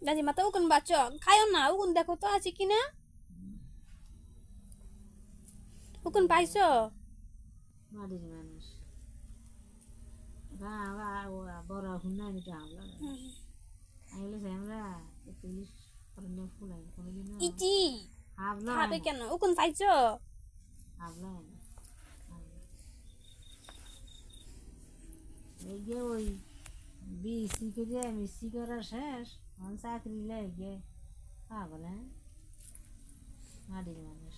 দাদিমা তো উকুন বাচ্চ খায়ও না, উকুন দেখো তো আছে কিনা। উকুন পাইছো? মাটির মানুষ বড় হুন্না নিতে হামলা আইলে আমরা পুলিশ করনে ফুলাই কোনদিন ইটি হাবলা খাবে কেন? উকুন পাইছো? হাবলা এই যে ওই বিসি করে মিসি করা শেষ অন চাকরি লাগে পাগল হ্যাঁ মাটির মানুষ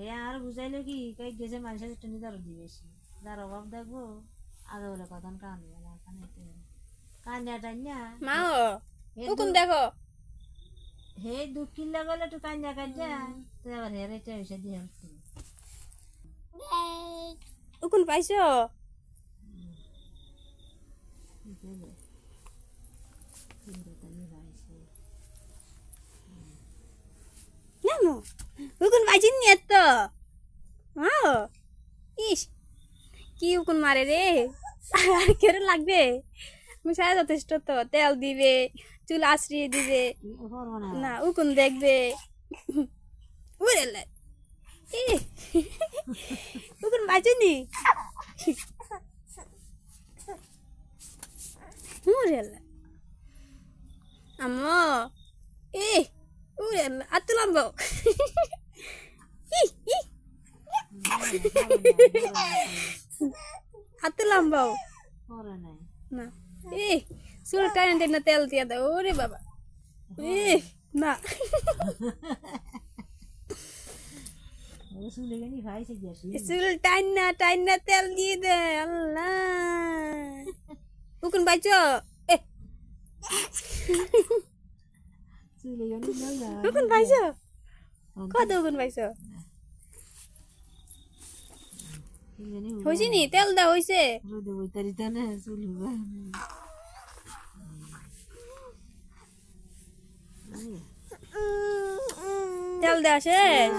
এই আর বুঝাইলো কি কই গেছে মানুষের একটু নিদার দিবেছি যার অভাব দেখবো আগে বলে কথা কান্দবে না কান্না টান্না মাও উকুন দেখো। হে দুঃখিন লাগালে একটু কান্না কান্না তো আবার হেরে এসে দিয়ে হচ্ছে উকুন পাইছো? না উকুন পাইছিস নি এত? মাও ইস কি উকুন মারে রে, আর কেরো লাগবে? মিশায় যথেষ্ট তো, তেল দিবে, চুল আশ্রিয়ে দিবে, না উকুন দেখবে। উড়ে উকুন বাজেনি উড়ে আম্মা এ উড়ে আতুলাম বউ আতুলাম বউ না এ চুল টাইনে না তেল দিয়ে দাও। ওরে বাবা এ না চুল টাইন না তেল দিয়ে দে। আল্লাহ উকুন পাইছো? এ উকুন পাইছো? কত উকুন পাইছো? হয়েছে নি তেল দাও হয়েছে? তেল দেওয়া শেষ?